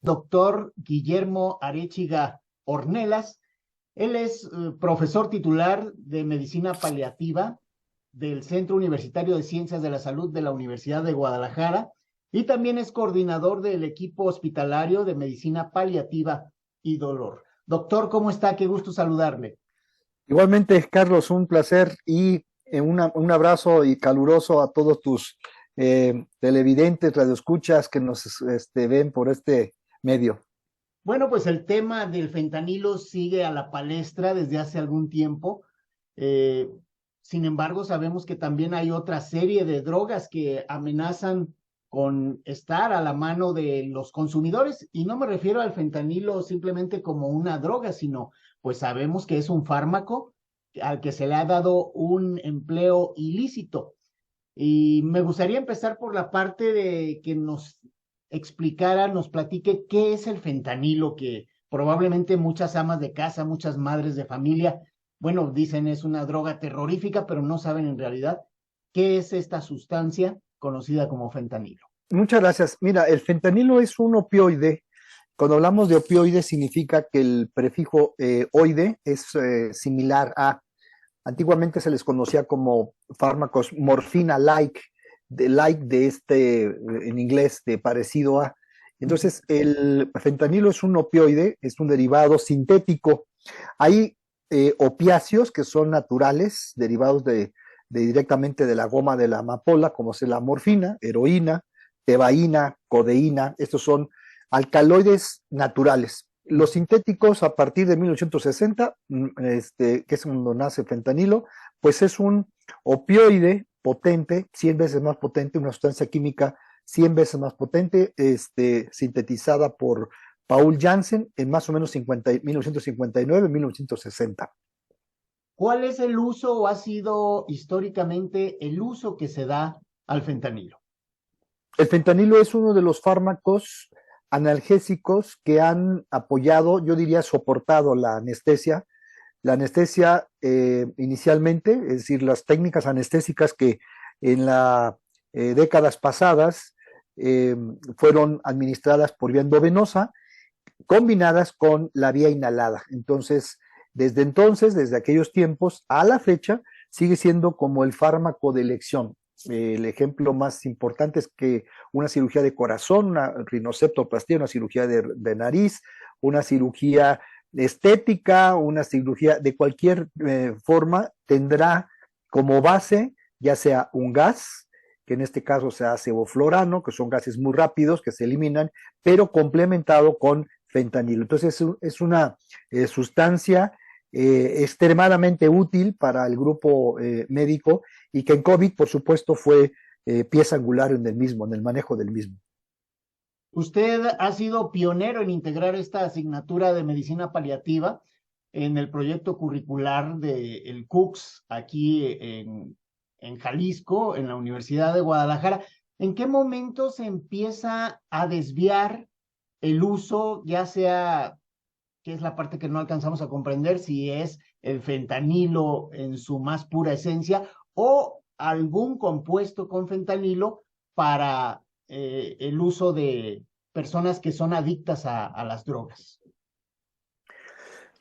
Doctor Guillermo Arechiga Ornelas. Él es profesor titular de Medicina Paliativa del Centro Universitario de Ciencias de la Salud de la Universidad de Guadalajara y también es coordinador del equipo hospitalario de Medicina Paliativa y Dolor. Doctor, ¿cómo está? Qué gusto saludarle. Igualmente, Carlos, un placer y un abrazo y caluroso a todos tus televidentes, radioescuchas que nos ven por este medio. Bueno, pues el tema del fentanilo sigue a la palestra desde hace algún tiempo. Eh, Sin embargo, sabemos que también hay otra serie de drogas que amenazan con estar a la mano de los consumidores. Y no me refiero al fentanilo simplemente como una droga, sino pues sabemos que es un fármaco al que se le ha dado un empleo ilícito. Y me gustaría empezar por la parte de que nos explicara, nos platique qué es el fentanilo, que probablemente muchas amas de casa, muchas madres de familia, bueno, dicen es una droga terrorífica, pero no saben en realidad qué es esta sustancia conocida como fentanilo. Muchas gracias. Mira, el fentanilo es un opioide. Cuando hablamos de opioide significa que el prefijo oide es similar a, antiguamente se les conocía como fármacos morfina-like, de like de en inglés, de parecido a. Entonces, el fentanilo es un opioide, es un derivado sintético. Hay opiáceos que son naturales, derivados directamente de la goma de la amapola, como es la morfina, heroína, tebaína, codeína. Estos son alcaloides naturales. Los sintéticos, a partir de 1960, que es cuando nace el fentanilo, pues es un opioide potente, 100 veces más potente, una sustancia química 100 veces más potente, sintetizada por Paul Janssen en más o menos 1959, 1960. ¿Cuál es el uso o ha sido históricamente el uso que se da al fentanilo? El fentanilo es uno de los fármacos analgésicos que han apoyado, yo diría soportado la anestesia. La anestesia inicialmente, es decir, las técnicas anestésicas que en las décadas pasadas fueron administradas por vía endovenosa, combinadas con la vía inhalada. Entonces, desde aquellos tiempos a la fecha, sigue siendo como el fármaco de elección. El ejemplo más importante es que una cirugía de corazón, una rinoceptoplastía, una cirugía de nariz, una cirugía estética, una cirugía de cualquier forma, tendrá como base ya sea un gas, que en este caso se hace sevoflurano, que son gases muy rápidos que se eliminan, pero complementado con fentanilo. Entonces es una sustancia extremadamente útil para el grupo médico y que en COVID, por supuesto, fue pieza angular en el mismo, en el manejo del mismo. Usted ha sido pionero en integrar esta asignatura de medicina paliativa en el proyecto curricular del CUCS aquí en Jalisco, en la Universidad de Guadalajara. ¿En qué momento se empieza a desviar el uso, ya sea, que es la parte que no alcanzamos a comprender, si es el fentanilo en su más pura esencia o algún compuesto con fentanilo para el uso de personas que son adictas a las drogas?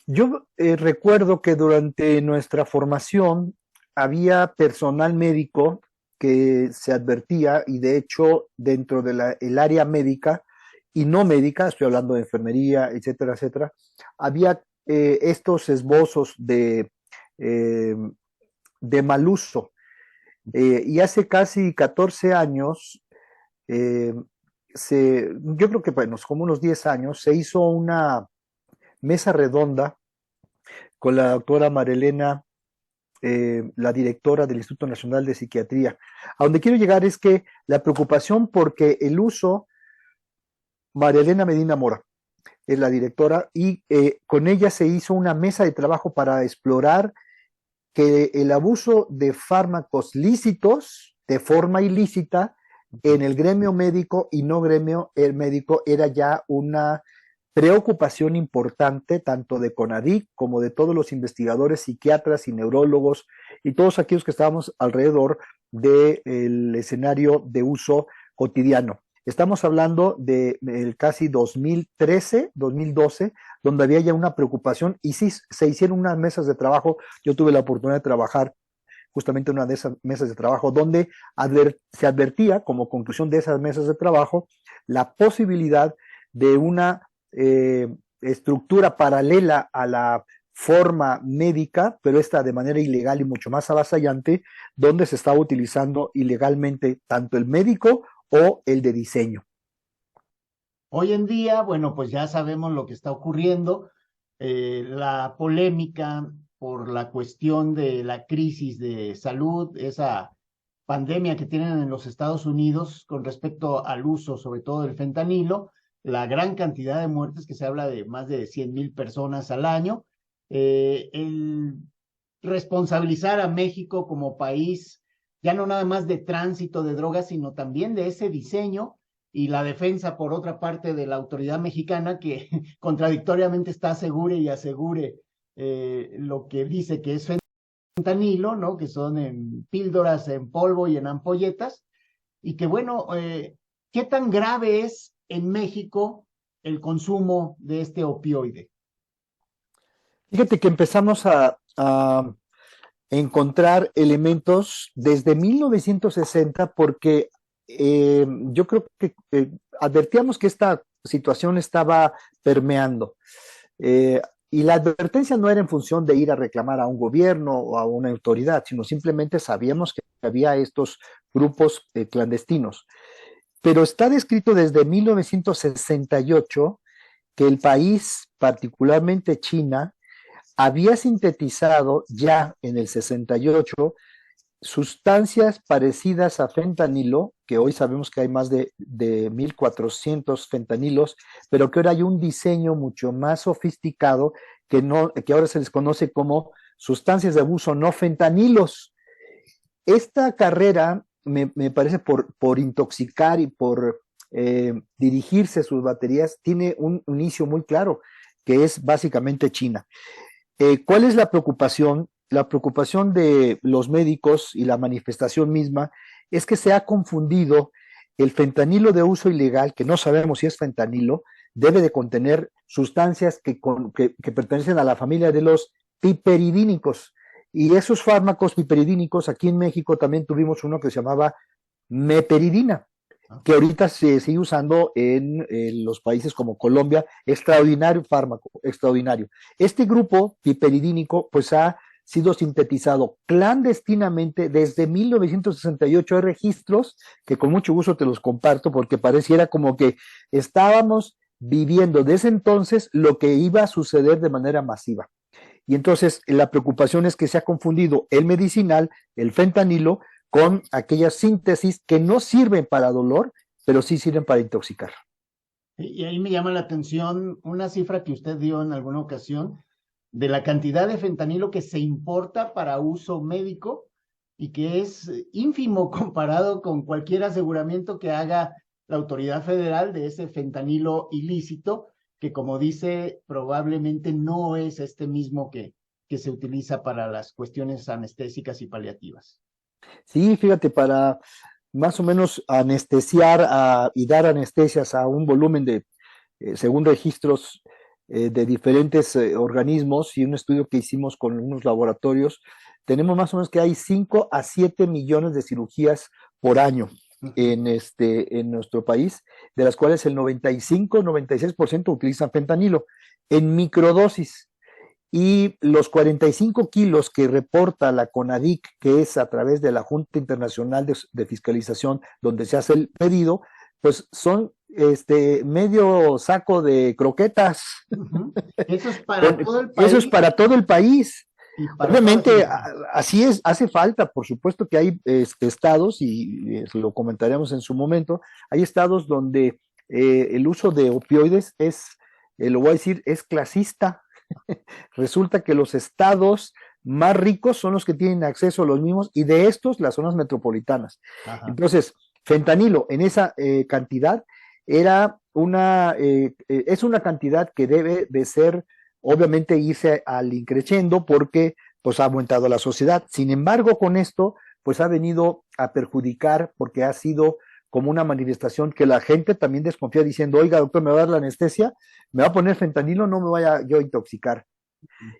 Yo recuerdo que durante nuestra formación había personal médico que se advertía y de hecho dentro de el área médica y no médica, estoy hablando de enfermería, etcétera, etcétera, había estos esbozos eh, de mal uso. Y hace casi 14 años, eh, yo creo que bueno, como unos 10 años, se hizo una mesa redonda con la doctora Marilena, la directora del Instituto Nacional de Psiquiatría. A donde quiero llegar es que la preocupación porque el uso, María Elena Medina Mora es la directora, y con ella se hizo una mesa de trabajo para explorar que el abuso de fármacos lícitos de forma ilícita en el gremio médico y no gremio médico era ya una preocupación importante tanto de CONADIC como de todos los investigadores, psiquiatras y neurólogos y todos aquellos que estábamos alrededor del escenario de uso cotidiano. Estamos hablando de casi 2013, 2012, donde había ya una preocupación y sí se hicieron unas mesas de trabajo. Yo tuve la oportunidad de trabajar justamente en una de esas mesas de trabajo donde se advertía como conclusión de esas mesas de trabajo la posibilidad de una estructura paralela a la forma médica, pero esta de manera ilegal y mucho más avasallante, donde se estaba utilizando ilegalmente tanto el médico o el de diseño. Hoy en día, bueno, pues ya sabemos lo que está ocurriendo, la polémica por la cuestión de la crisis de salud, esa pandemia que tienen en los Estados Unidos con respecto al uso, sobre todo del fentanilo, la gran cantidad de muertes, que se habla de más de 100,000 personas al año, el responsabilizar a México como país, ya no nada más de tránsito de drogas, sino también de ese diseño, y la defensa, por otra parte, de la autoridad mexicana, que contradictoriamente está asegure y asegure lo que dice que es fentanilo, ¿no? Que son en píldoras, en polvo y en ampolletas, y que bueno, ¿qué tan grave es en México el consumo de este opioide? Fíjate que empezamos a encontrar elementos desde 1960 porque yo creo que advertíamos que esta situación estaba permeando. Y la advertencia no era en función de ir a reclamar a un gobierno o a una autoridad, sino simplemente sabíamos que había estos grupos clandestinos. Pero está descrito desde 1968 que el país, particularmente China, había sintetizado ya en el 68 sustancias parecidas a fentanilo, que hoy sabemos que hay más de 1,400 fentanilos, pero que ahora hay un diseño mucho más sofisticado que ahora se les conoce como sustancias de abuso no fentanilos. Esta carrera me parece por intoxicar y por dirigirse sus baterías, tiene un inicio muy claro, que es básicamente China. ¿Cuál es la preocupación? La preocupación de los médicos y la manifestación misma es que se ha confundido el fentanilo de uso ilegal, que no sabemos si es fentanilo, debe de contener sustancias que pertenecen a la familia de los piperidínicos. Y esos fármacos piperidínicos, aquí en México también tuvimos uno que se llamaba meperidina, que ahorita se sigue usando en los países como Colombia, extraordinario fármaco, extraordinario. Este grupo piperidínico pues ha sido sintetizado clandestinamente desde 1968. Hay registros que con mucho gusto te los comparto porque pareciera como que estábamos viviendo desde entonces lo que iba a suceder de manera masiva. Y entonces la preocupación es que se ha confundido el medicinal, el fentanilo, con aquellas síntesis que no sirven para dolor, pero sí sirven para intoxicar. Y ahí me llama la atención una cifra que usted dio en alguna ocasión de la cantidad de fentanilo que se importa para uso médico y que es ínfimo comparado con cualquier aseguramiento que haga la autoridad federal de ese fentanilo ilícito, que como dice, probablemente no es este mismo que se utiliza para las cuestiones anestésicas y paliativas. Sí, fíjate, para más o menos anestesiar y dar anestesias a un volumen de, según registros de diferentes organismos y un estudio que hicimos con unos laboratorios, tenemos más o menos que hay 5 a 7 millones de cirugías por año en nuestro país, de las cuales el 95-96% utilizan fentanilo en microdosis. Y los 45 kilos que reporta la CONADIC, que es a través de la Junta Internacional de Fiscalización, donde se hace el pedido, pues son medio saco de croquetas. Eso es para todo el país. Eso es para todo el país. Obviamente, así es, hace falta, por supuesto que hay estados, y lo comentaremos en su momento, hay estados donde el uso de opioides lo voy a decir, es clasista. Resulta que los estados más ricos son los que tienen acceso a los mismos y de estos las zonas metropolitanas. Ajá. Entonces, fentanilo en esa cantidad era es una cantidad que debe de ser, obviamente, irse al increciendo porque pues ha aumentado la sociedad. Sin embargo, con esto, pues ha venido a perjudicar porque ha sido como una manifestación que la gente también desconfía diciendo, oiga, doctor, me va a dar la anestesia, me va a poner fentanilo, no me vaya yo a intoxicar.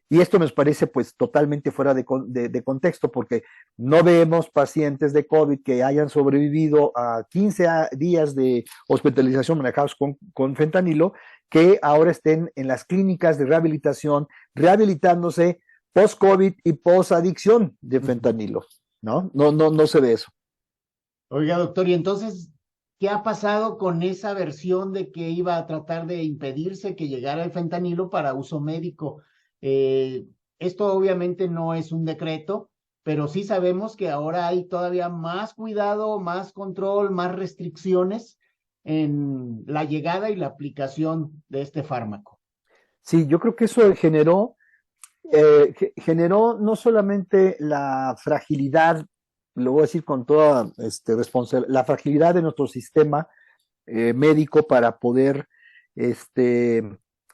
Y esto me parece pues totalmente fuera de contexto, porque no vemos pacientes de COVID que hayan sobrevivido a 15 días de hospitalización manejados con fentanilo, que ahora estén en las clínicas de rehabilitación, rehabilitándose post-COVID y post-adicción de fentanilo, ¿no? No se ve eso. Oiga, doctor, y entonces, ¿qué ha pasado con esa versión de que iba a tratar de impedirse que llegara el fentanilo para uso médico? Eh, Esto obviamente no es un decreto, pero sí sabemos que ahora hay todavía más cuidado, más control, más restricciones en la llegada y la aplicación de este fármaco. Sí, yo creo que eso generó no solamente la fragilidad, lo voy a decir con toda responsabilidad, la fragilidad de nuestro sistema médico para poder este,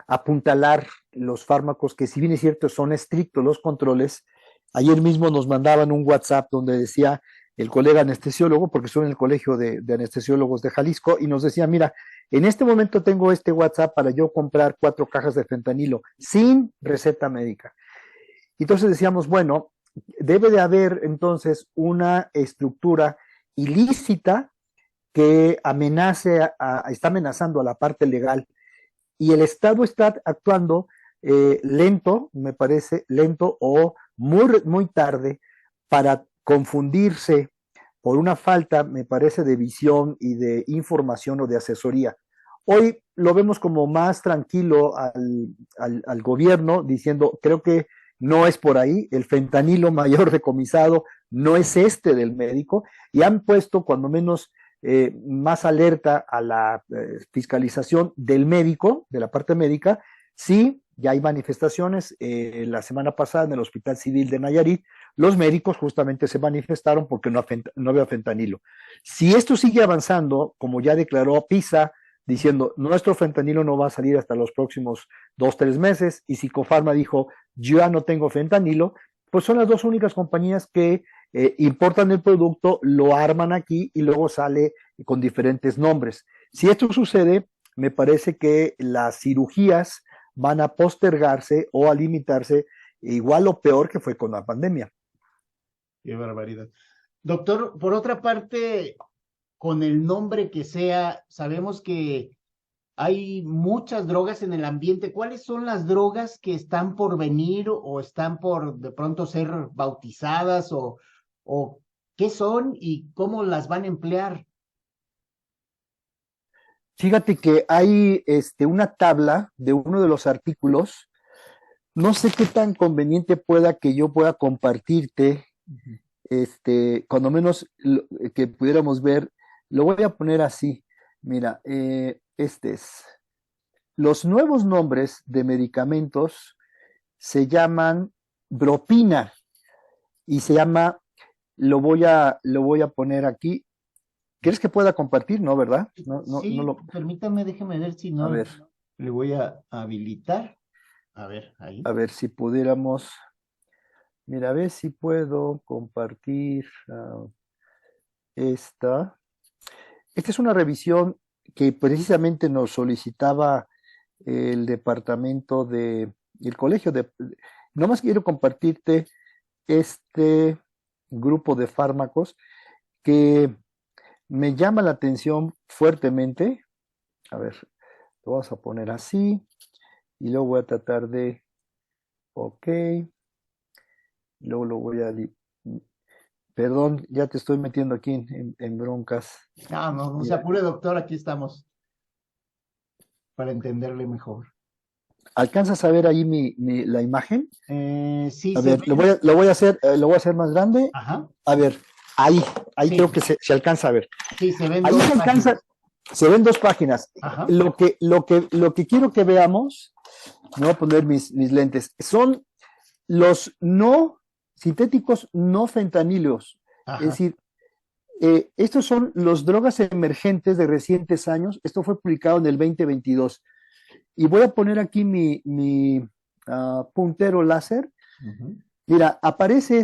apuntalar los fármacos, que si bien es cierto son estrictos los controles. Ayer mismo nos mandaban un WhatsApp donde decía el colega anestesiólogo, porque estoy en el Colegio de Anestesiólogos de Jalisco, y nos decía, mira, en este momento tengo este WhatsApp para yo comprar 4 cajas de fentanilo sin receta médica. Entonces decíamos, bueno, debe de haber entonces una estructura ilícita que está amenazando a la parte legal, y el Estado está actuando lento, me parece, lento o muy tarde, para confundirse por una falta, me parece, de visión y de información o de asesoría. Hoy lo vemos como más tranquilo al gobierno, diciendo, creo que no es por ahí, el fentanilo mayor decomisado no es este del médico, y han puesto cuando menos más alerta a la fiscalización del médico, de la parte médica. Sí, ya hay manifestaciones. La semana pasada en el Hospital Civil de Nayarit, los médicos justamente se manifestaron porque no había fentanilo. Si esto sigue avanzando, como ya declaró PISA, diciendo nuestro fentanilo no va a salir hasta los próximos 2-3 meses, y Psicofarma dijo yo ya no tengo fentanilo, pues son las dos únicas compañías que importan el producto, lo arman aquí y luego sale con diferentes nombres. Si esto sucede, me parece que las cirugías van a postergarse o a limitarse, igual o peor que fue con la pandemia. Qué barbaridad. Doctor, por otra parte, con el nombre que sea, sabemos que hay muchas drogas en el ambiente. ¿Cuáles son las drogas que están por venir o están por de pronto ser bautizadas o qué son y cómo las van a emplear? Fíjate que hay una tabla de uno de los artículos. No sé qué tan conveniente pueda que yo pueda compartirte, cuando menos que pudiéramos ver. Lo voy a poner así. Mira, los nuevos nombres de medicamentos se llaman Dropina, y se llama, lo voy a poner aquí. ¿Quieres que pueda compartir? No, ¿verdad? Sí, permítame, déjeme ver si A no ver, le voy a habilitar. A ver, ahí. a ver si pudiéramos. Mira, a ver si puedo compartir esta. Esta es una revisión que precisamente nos solicitaba el departamento el colegio nomás quiero compartirte este grupo de fármacos que me llama la atención fuertemente. A ver, lo vamos a poner así y luego voy a tratar ok, luego lo voy a, perdón, ya te estoy metiendo aquí en broncas. No se apure, doctor, aquí estamos para entenderle mejor. ¿Alcanzas a ver ahí la imagen? Sí, A se ver, ve. lo voy a hacer más grande. Ajá. A ver, ahí Sí, creo que se alcanza a ver. sí, se ven Ahí dos se alcanza, páginas. se ven 2 páginas. Ajá. Lo que quiero que veamos, me voy a poner mis lentes, son los no sintéticos no fentanilos. Es Ajá. decir, estos son los drogas emergentes de recientes años. Esto fue publicado en el 2022. Y voy a poner aquí mi puntero láser. Ujú. Mira, aparece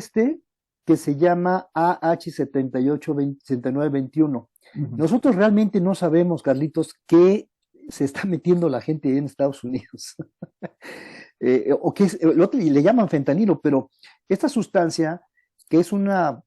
que se llama AH78 7921. Ujú. Nosotros realmente no sabemos, Carlitos, qué se está metiendo la gente en Estados Unidos. O qué es, le llaman fentanilo, pero esta sustancia, que es una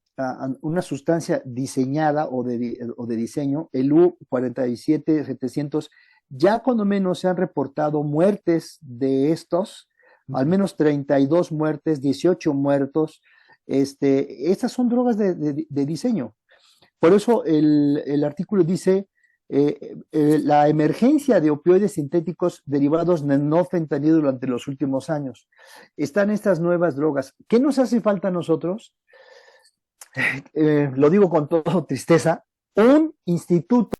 sustancia diseñada o de diseño, el U-47-700, ya cuando menos se han reportado muertes de estos, al Ujú. menos 32 muertes, 18 muertos. Estas son drogas de diseño. Por eso el artículo dice la emergencia de opioides sintéticos derivados de no fentanilo durante los últimos años. Están estas nuevas drogas. ¿Qué nos hace falta a nosotros? Lo digo con toda tristeza, un instituto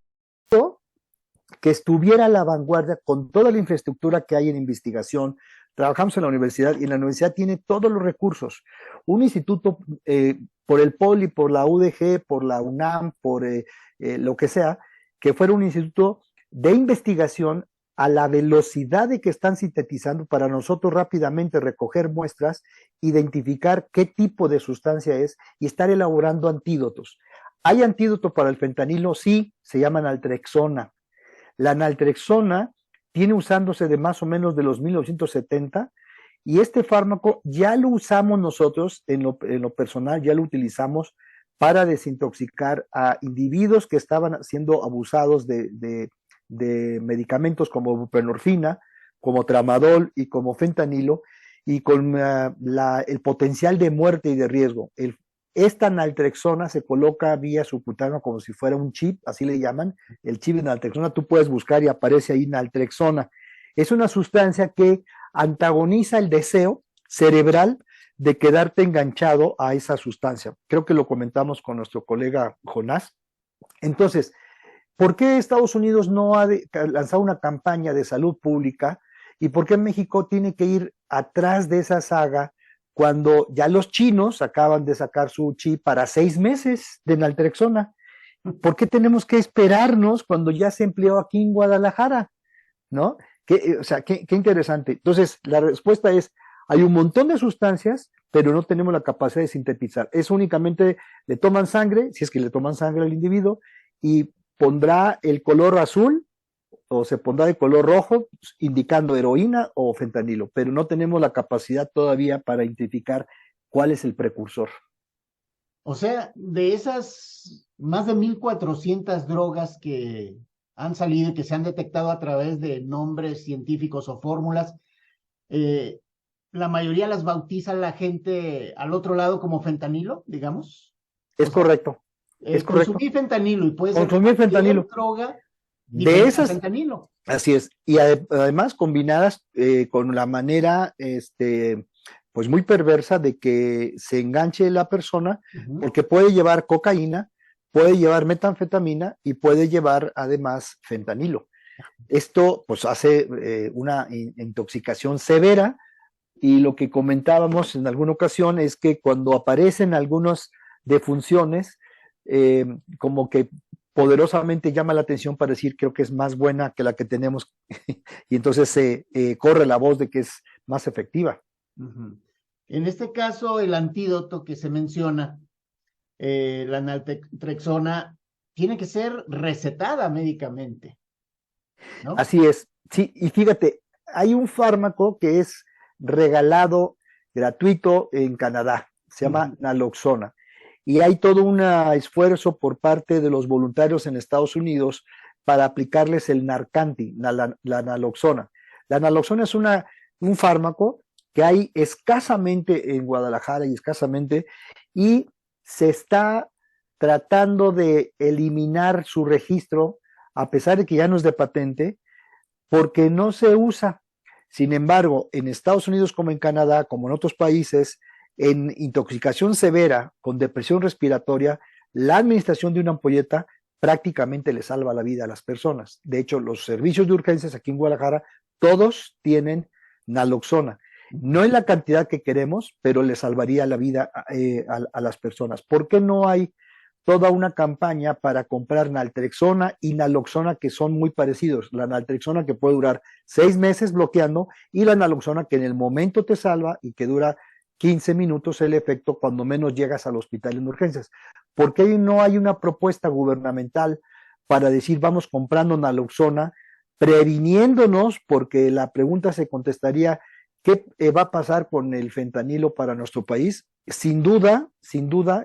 que estuviera a la vanguardia con toda la infraestructura que hay en investigación. Trabajamos en la universidad y la universidad tiene todos los recursos. Un instituto por el POLI, por la UDG, por la UNAM, por lo que sea, que fuera un instituto de investigación a la velocidad de que están sintetizando para nosotros rápidamente recoger muestras, identificar qué tipo de sustancia es y estar elaborando antídotos. ¿Hay antídoto para el fentanilo? Sí, se llama naltrexona. La naltrexona tiene usándose de más o menos de los 1970 y este fármaco ya lo usamos nosotros en lo personal, ya lo utilizamos para desintoxicar a individuos que estaban siendo abusados de medicamentos como buprenorfina, como tramadol y como fentanilo, y con el potencial de muerte y de riesgo. Esta naltrexona se coloca vía subcutáneo como si fuera un chip, así le llaman, el chip de naltrexona. Tú puedes buscar y aparece ahí naltrexona. Es una sustancia que antagoniza el deseo cerebral de quedarte enganchado a esa sustancia. Creo que lo comentamos con nuestro colega Jonás. Entonces, ¿por qué Estados Unidos no ha lanzado una campaña de salud pública y por qué México tiene que ir atrás de esa saga cuando ya los chinos acaban de sacar su chip para 6 meses de naltrexona? ¿Por qué tenemos que esperarnos cuando ya se empleó aquí en Guadalajara? ¿No? O sea, qué interesante. Entonces, la respuesta es, hay un montón de sustancias, pero no tenemos la capacidad de sintetizar. Es únicamente, le toman sangre, si es que le toman sangre al individuo, y pondrá el color azul o se pondrá de color rojo indicando heroína o fentanilo, pero no tenemos la capacidad todavía para identificar cuál es el precursor. O sea, de esas más de 1,400 drogas que han salido y que se han detectado a través de nombres científicos o fórmulas, eh, la mayoría las bautiza la gente al otro lado como fentanilo, digamos. O Es sea, correcto, es correcto. consumir fentanilo y puede ser Consumir cualquier fentanilo. droga De diferente al esas, fentanilo. así es, y además combinadas con la manera, pues muy perversa de que se enganche la persona, Ujú. porque puede llevar cocaína, puede llevar metanfetamina y puede llevar además fentanilo. Esto pues hace una intoxicación severa y lo que comentábamos en alguna ocasión es que cuando aparecen algunas defunciones, como que poderosamente llama la atención para decir creo que es más buena que la que tenemos y entonces se corre la voz de que es más efectiva. Ujú. En este caso, el antídoto que se menciona, la naltrexona, tiene que ser recetada médicamente, ¿no? Así es, sí, y fíjate, hay un fármaco que es regalado gratuito en Canadá, se llama Ujú. naloxona. Y hay todo un esfuerzo por parte de los voluntarios en Estados Unidos para aplicarles el Narcanti, la naloxona. La naloxona es un fármaco que hay escasamente en Guadalajara y escasamente, y se está tratando de eliminar su registro, a pesar de que ya no es de patente, porque no se usa. Sin embargo, en Estados Unidos como en Canadá, como en otros países, en intoxicación severa con depresión respiratoria, la administración de una ampolleta prácticamente le salva la vida a las personas. De hecho, los servicios de urgencias aquí en Guadalajara, todos tienen naloxona. No en la cantidad que queremos, pero le salvaría la vida a las personas. ¿Por qué no hay toda una campaña para comprar naltrexona y naloxona que son muy parecidos? La naltrexona que puede durar 6 meses bloqueando y la naloxona que en el momento te salva y que dura 15 minutos el efecto cuando menos llegas al hospital en urgencias. ¿Por qué no hay una propuesta gubernamental para decir vamos comprando naloxona, previniéndonos? Porque la pregunta se contestaría, ¿qué va a pasar con el fentanilo para nuestro país? Sin duda,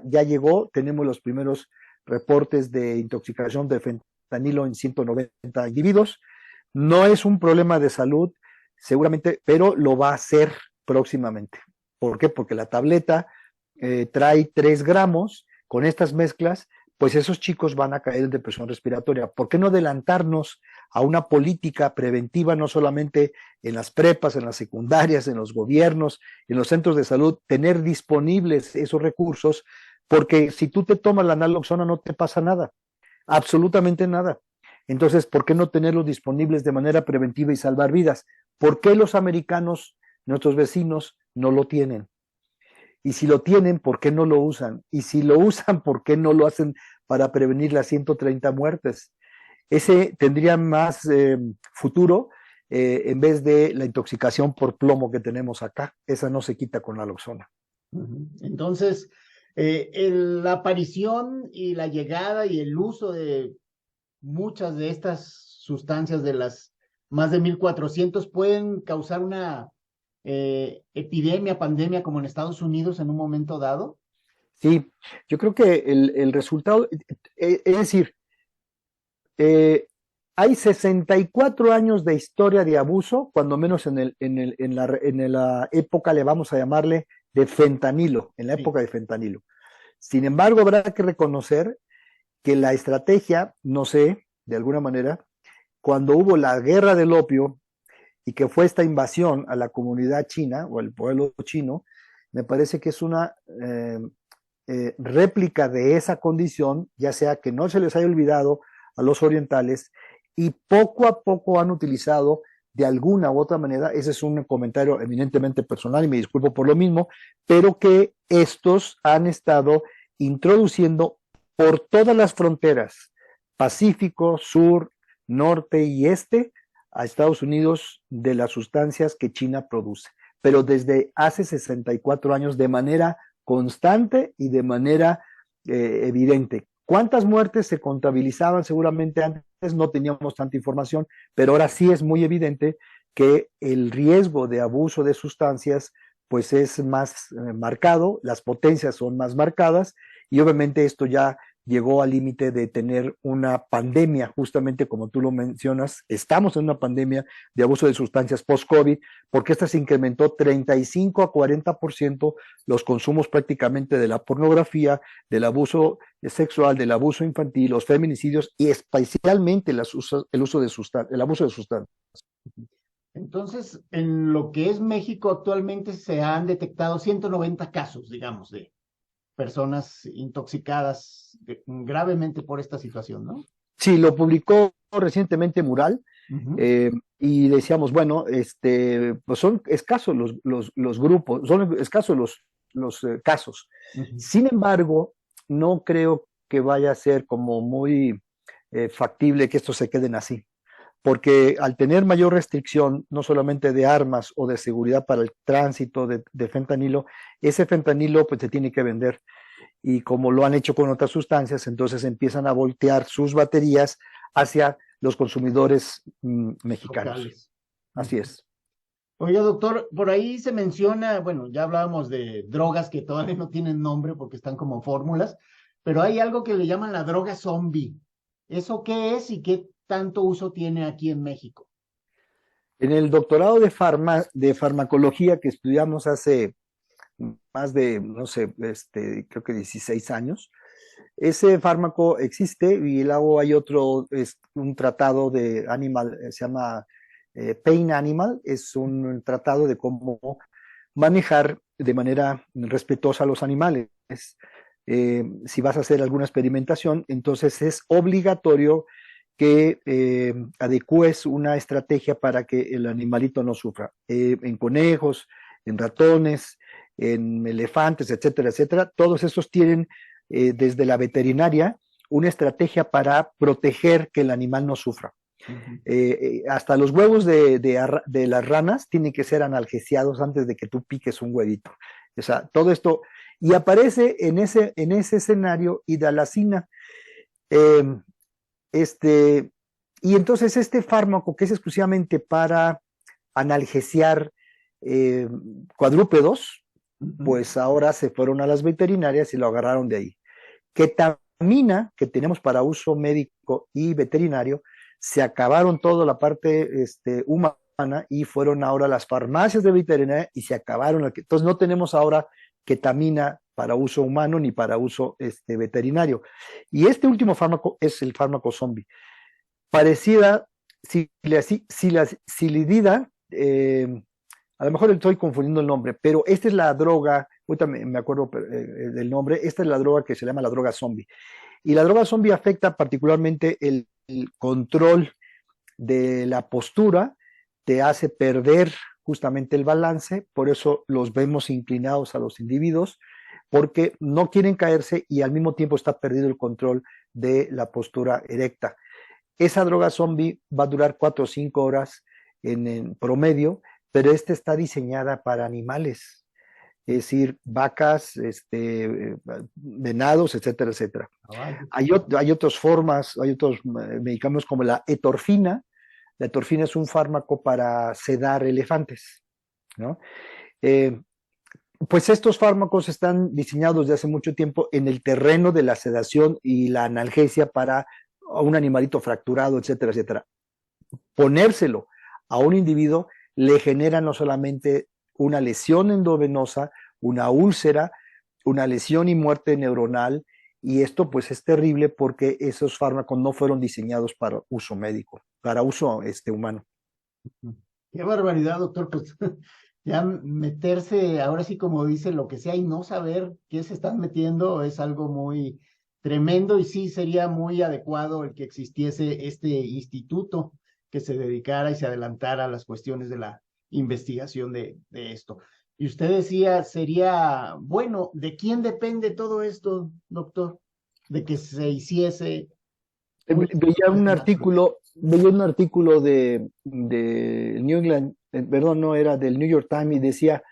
ya llegó, tenemos los primeros reportes de intoxicación de fentanilo en 190 individuos. No es un problema de salud, seguramente, pero lo va a hacer próximamente. ¿Por qué? Porque la tableta trae 3 gramos, con estas mezclas, pues esos chicos van a caer en depresión respiratoria. ¿Por qué no adelantarnos a una política preventiva, no solamente en las prepas, en las secundarias, en los gobiernos, en los centros de salud, tener disponibles esos recursos? Porque si tú te tomas la naloxona no te pasa nada, absolutamente nada. Entonces, ¿por qué no tenerlos disponibles de manera preventiva y salvar vidas? ¿Por qué los americanos, nuestros vecinos, no lo tienen? Y si lo tienen, ¿por qué no lo usan? Y si lo usan, ¿por qué no lo hacen para prevenir las 130 muertes? Ese tendría más futuro en vez de la intoxicación por plomo que tenemos acá. Esa no se quita con naloxona. Entonces, la aparición y la llegada y el uso de muchas de estas sustancias, de las más de 1,400, pueden causar una epidemia, pandemia, como en Estados Unidos en un momento dado. Sí, yo creo que el resultado, es decir, hay 64 años de historia de abuso, cuando menos en la época, le vamos a llamarle, de fentanilo, en la época de fentanilo. Sin embargo, habrá que reconocer que la estrategia, no sé, de alguna manera, cuando hubo la guerra del opio y que fue esta invasión a la comunidad china o al pueblo chino, me parece que es una réplica de esa condición, ya sea que no se les haya olvidado a los orientales y poco a poco han utilizado de alguna u otra manera, ese es un comentario eminentemente personal y me disculpo por lo mismo, pero que estos han estado introduciendo por todas las fronteras, Pacífico, Sur, Norte y Este, a Estados Unidos de las sustancias que China produce, pero desde hace 64 años de manera constante y de manera evidente. ¿Cuántas muertes se contabilizaban? Seguramente antes no teníamos tanta información, pero ahora sí es muy evidente que el riesgo de abuso de sustancias pues es más marcado, las potencias son más marcadas y obviamente esto ya llegó al límite de tener una pandemia, justamente como tú lo mencionas, estamos en una pandemia de abuso de sustancias post-COVID, porque esta se incrementó 35 a 40% los consumos prácticamente de la pornografía, del abuso sexual, del abuso infantil, los feminicidios y especialmente el abuso de sustancias. Entonces, en lo que es México actualmente se han detectado 190 casos, digamos, de personas intoxicadas gravemente por esta situación, ¿no? Sí, lo publicó recientemente Mural, y decíamos, bueno, pues son escasos los grupos, son escasos los casos. Sin embargo, no creo que vaya a ser como muy factible que estos se queden así, porque al tener mayor restricción, no solamente de armas o de seguridad para el tránsito de fentanilo, ese fentanilo pues se tiene que vender. Y como lo han hecho con otras sustancias, entonces empiezan a voltear sus baterías hacia los consumidores mexicanos. Locales. Así es. Oiga, doctor, por ahí se menciona, bueno, ya hablábamos de drogas que todavía no tienen nombre porque están como fórmulas, pero hay algo que le llaman la droga zombie. ¿Eso qué es y qué tanto uso tiene aquí en México? En el doctorado de farmacología que estudiamos hace más de, no sé, creo que 16 años, ese fármaco existe y luego hay otro, es un tratado de animal, se llama Pain Animal, es un tratado de cómo manejar de manera respetuosa a los animales. Si vas a hacer alguna experimentación, entonces es obligatorio que adecúes una estrategia para que el animalito no sufra. En conejos, en ratones, en elefantes, etcétera, etcétera, todos estos tienen desde la veterinaria una estrategia para proteger que el animal no sufra. Hasta los huevos de las ranas tienen que ser analgesiados antes de que tú piques un huevito. O sea, todo esto, y aparece en ese escenario hidalacina. Eh, este, y entonces este fármaco que es exclusivamente para analgesiar eh, cuadrúpedos, pues ahora se fueron a las veterinarias y lo agarraron de ahí. Ketamina, que tenemos para uso médico y veterinario, se acabaron toda la parte humana y fueron ahora a las farmacias de veterinaria y se acabaron. Entonces no tenemos ahora ketamina para uso humano ni para uso veterinario. Y este último fármaco es el fármaco zombie. Parecida, silidida, a lo mejor estoy confundiendo el nombre, pero esta es la droga, ahorita me acuerdo del nombre, esta es la droga que se llama la droga zombie. Y la droga zombie afecta particularmente el control de la postura, te hace perder justamente el balance, por eso los vemos inclinados a los individuos, porque no quieren caerse y al mismo tiempo está perdido el control de la postura erecta. Esa droga zombie va a durar 4 o 5 horas en promedio, pero esta está diseñada para animales, es decir, vacas, venados, etcétera, etcétera. Hay otras formas, hay otros medicamentos como la etorfina. La etorfina es un fármaco para sedar elefantes, ¿no? Pues estos fármacos están diseñados desde hace mucho tiempo en el terreno de la sedación y la analgesia para un animalito fracturado, etcétera, etcétera. Ponérselo a un individuo le genera no solamente una lesión endovenosa, una úlcera, una lesión y muerte neuronal, y esto pues es terrible porque esos fármacos no fueron diseñados para uso médico, para uso humano. Qué barbaridad, doctor, pues ya meterse, ahora sí como dice, lo que sea y no saber qué se están metiendo es algo muy tremendo y sí sería muy adecuado el que existiese este instituto que se dedicara y se adelantara a las cuestiones de la investigación de esto. Y usted decía, sería, bueno, ¿de quién depende todo esto, doctor? De que se hiciese Veía un artículo de New England, perdón, no era del New York Times, y decía,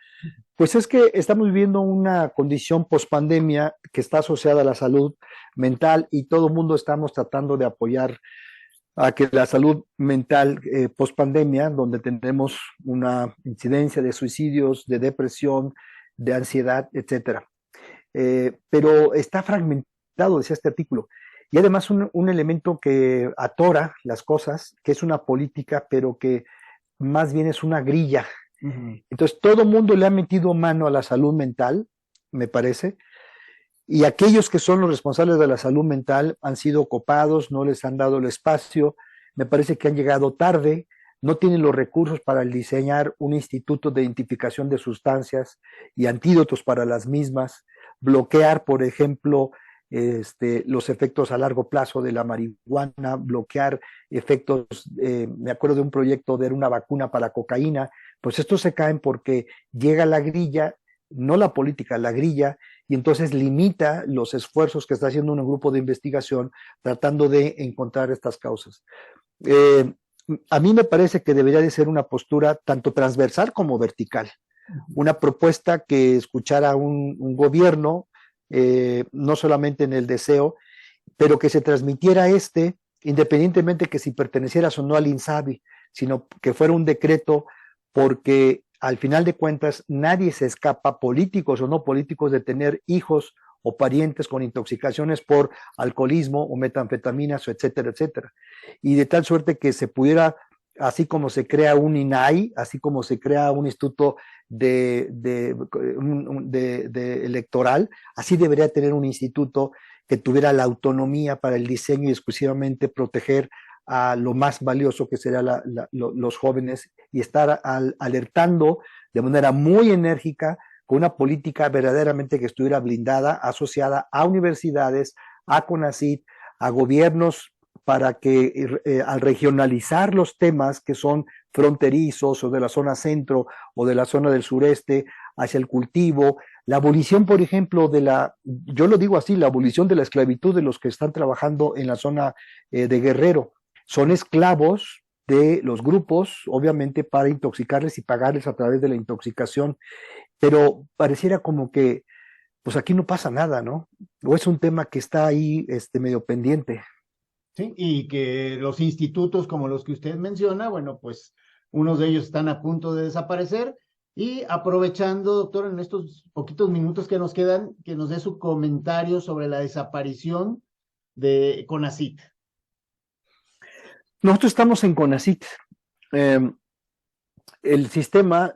pues es que estamos viviendo una condición pospandemia que está asociada a la salud mental y todo el mundo estamos tratando de apoyar a que la salud mental pospandemia, donde tenemos una incidencia de suicidios, de depresión, de ansiedad, etcétera. Pero está fragmentado, decía este artículo. Y además un elemento que atora las cosas, que es una política, pero que más bien es una grilla. Entonces todo el mundo le ha metido mano a la salud mental, me parece, y aquellos que son los responsables de la salud mental han sido copados, no les han dado el espacio, me parece que han llegado tarde, no tienen los recursos para diseñar un instituto de identificación de sustancias y antídotos para las mismas, bloquear, por ejemplo, los efectos a largo plazo de la marihuana, bloquear efectos, me acuerdo de un proyecto de una vacuna para cocaína, pues estos se caen porque llega la grilla, no la política, la grilla, y entonces limita los esfuerzos que está haciendo un grupo de investigación tratando de encontrar estas causas. A mí me parece que debería de ser una postura tanto transversal como vertical, una propuesta que escuchara un gobierno, no solamente en el deseo, pero que se transmitiera independientemente que si pertenecieras o no al INSABI, sino que fuera un decreto, porque al final de cuentas nadie se escapa, políticos o no políticos, de tener hijos o parientes con intoxicaciones por alcoholismo o metanfetaminas, o etcétera, etcétera. Y de tal suerte que se pudiera, así como se crea un INAI, así como se crea un instituto de electoral, así debería tener un instituto que tuviera la autonomía para el diseño y exclusivamente proteger a lo más valioso que serían los jóvenes y estar alertando de manera muy enérgica con una política verdaderamente que estuviera blindada, asociada a universidades, a CONACYT, a gobiernos, para que al regionalizar los temas que son fronterizos o de la zona centro o de la zona del sureste hacia el cultivo, la abolición, por ejemplo, yo lo digo así, la abolición de la esclavitud de los que están trabajando en la zona de Guerrero, son esclavos de los grupos, obviamente para intoxicarles y pagarles a través de la intoxicación. pero pareciera como que, pues aquí no pasa nada, ¿no? O es un tema que está ahí, medio pendiente. ¿Sí? Y que los institutos como los que usted menciona, bueno, pues unos de ellos están a punto de desaparecer. Y aprovechando, doctor, en estos poquitos minutos que nos quedan, que nos dé su comentario sobre la desaparición de CONACYT. Nosotros estamos en CONACYT. El sistema,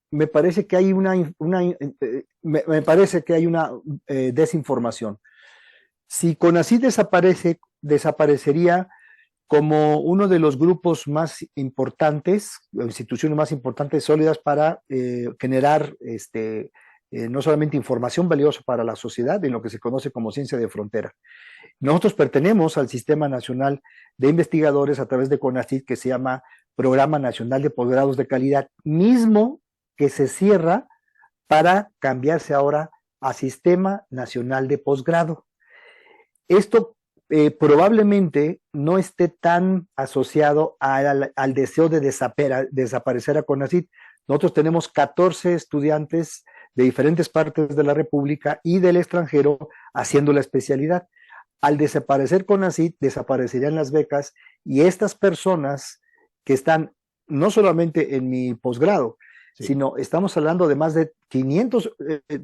me parece que hay me parece que hay una desinformación. Si CONACYT desaparece, desaparecería como uno de los grupos más importantes, instituciones más importantes, sólidas para generar no solamente información valiosa para la sociedad, en lo que se conoce como ciencia de frontera. Nosotros pertenecemos al Sistema Nacional de Investigadores a través de CONACYT, que se llama Programa Nacional de Posgrados de Calidad, mismo que se cierra para cambiarse ahora a Sistema Nacional de Posgrado. Esto probablemente no esté tan asociado al deseo de desaparecer a CONACYT. Nosotros tenemos 14 estudiantes de diferentes partes de la República y del extranjero haciendo la especialidad. Al desaparecer CONACYT, desaparecerían las becas y estas personas que están no solamente en mi posgrado, sí, sino estamos hablando de más de 500,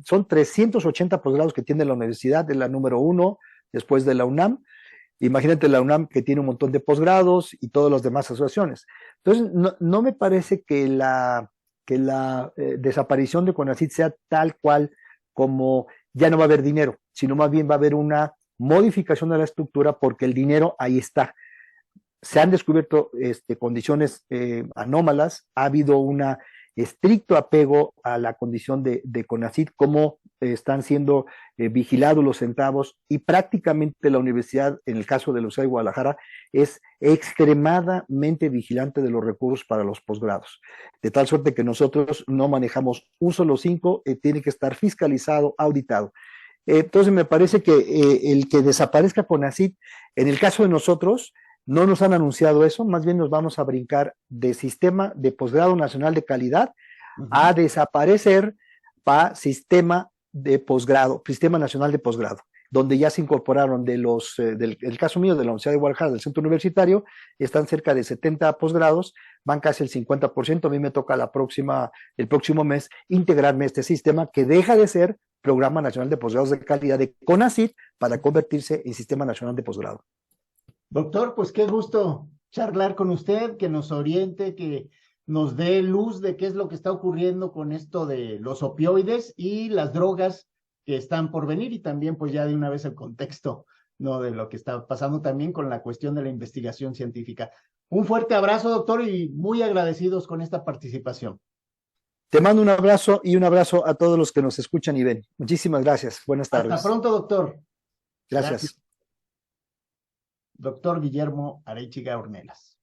son 380 posgrados que tiene la universidad, es la número 1 después de la UNAM. Imagínate la UNAM que tiene un montón de posgrados y todas las demás asociaciones. Entonces, no me parece que la desaparición de CONACYT sea tal cual como ya no va a haber dinero, sino más bien va a haber una modificación de la estructura porque el dinero ahí está. Se han descubierto condiciones anómalas, ha habido un estricto apego a la condición de CONACYT, cómo están siendo vigilados los centavos y prácticamente la universidad, en el caso de la Universidad de Guadalajara, es extremadamente vigilante de los recursos para los posgrados. De tal suerte que nosotros no manejamos un solo 5, tiene que estar fiscalizado, auditado. Entonces me parece que el que desaparezca CONACYT, en el caso de nosotros, no nos han anunciado eso, más bien nos vamos a brincar de Sistema de Posgrado Nacional de Calidad a desaparecer para Sistema de Posgrado, Sistema Nacional de Posgrado, donde ya se incorporaron el caso mío de la Universidad de Guadalajara, del centro universitario, están cerca de 70 posgrados, van casi el 50%, a mí me toca el próximo mes integrarme a este sistema que deja de ser Programa Nacional de Posgrados de Calidad de CONACYT para convertirse en Sistema Nacional de Posgrado. Doctor, pues qué gusto charlar con usted, que nos oriente, que nos dé luz de qué es lo que está ocurriendo con esto de los opioides y las drogas que están por venir y también pues ya de una vez el contexto, ¿no? De lo que está pasando también con la cuestión de la investigación científica. Un fuerte abrazo, doctor, y muy agradecidos con esta participación. Te mando un abrazo y un abrazo a todos los que nos escuchan y ven. Muchísimas gracias. Buenas tardes. Hasta pronto, doctor. Gracias. Doctor Guillermo Arechiga Ornelas.